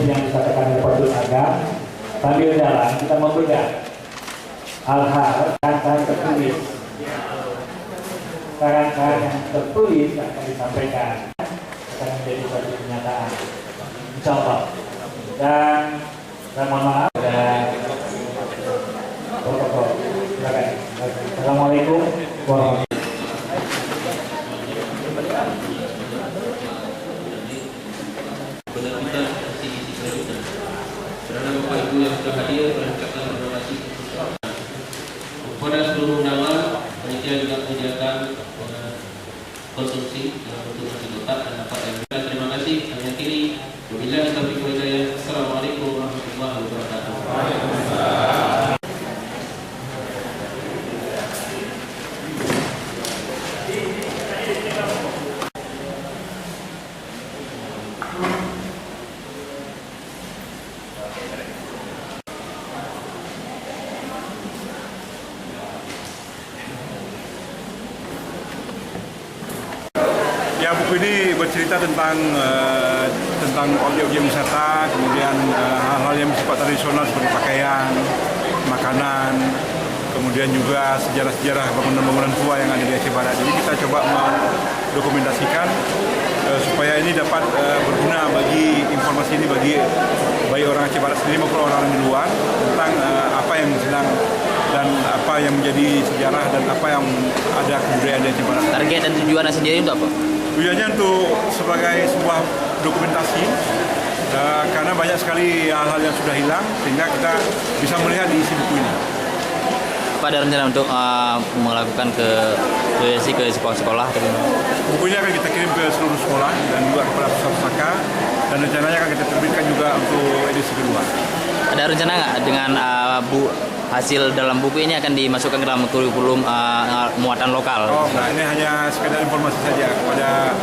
yang disampaikan oleh Pak Dut Agam, sambil jalan kita membedah hal-hal saran tertulis, saran-saran yang tertulis yang akan disampaikan akan menjadi suatu kenyataan, insya Allah. Dan saya mohon maaf dan protokol. Silakan. Assalamualaikum warahmatullahi wabarakatuh. Yang sudah hadir mengucapkan terima kasih kepada seluruh undangan. Panitia juga menyediakan konsumsi untuk nasi kotak dan apa yang kita terima kasih. Kami akhiri wabillahi taufiq wal hidayah. Assalamualaikum warahmatullahi wabarakatuh. Ya, buku ini bercerita tentang objek-objek wisata, kemudian hal-hal yang bersifat tradisional seperti pakaian, makanan, kemudian juga sejarah-sejarah bangunan-bangunan tua yang ada di Aceh Barat. Jadi kita coba mendokumentasikan supaya ini dapat berguna bagi informasi ini bagi orang Aceh Barat sendiri maupun orang di luar tentang apa yang sedang dan apa yang menjadi sejarah dan apa yang ada kebudayaan di Aceh Barat. Target dan tujuannya sendiri untuk apa? Tujuannya untuk sebagai sebuah dokumentasi karena banyak sekali hal-hal yang sudah hilang sehingga kita bisa melihat di isi buku ini. Apa ada rencana untuk melakukan ke sekolah-sekolah? Buku ini akan kita kirim ke seluruh sekolah dan juga kepada pusaka dan rencananya akan kita terbitkan juga untuk edisi kedua. Ada rencana nggak dengan hasil dalam buku ini akan dimasukkan ke dalam kurikulum muatan lokal? Oh, nah ini hanya sekedar informasi saja kepada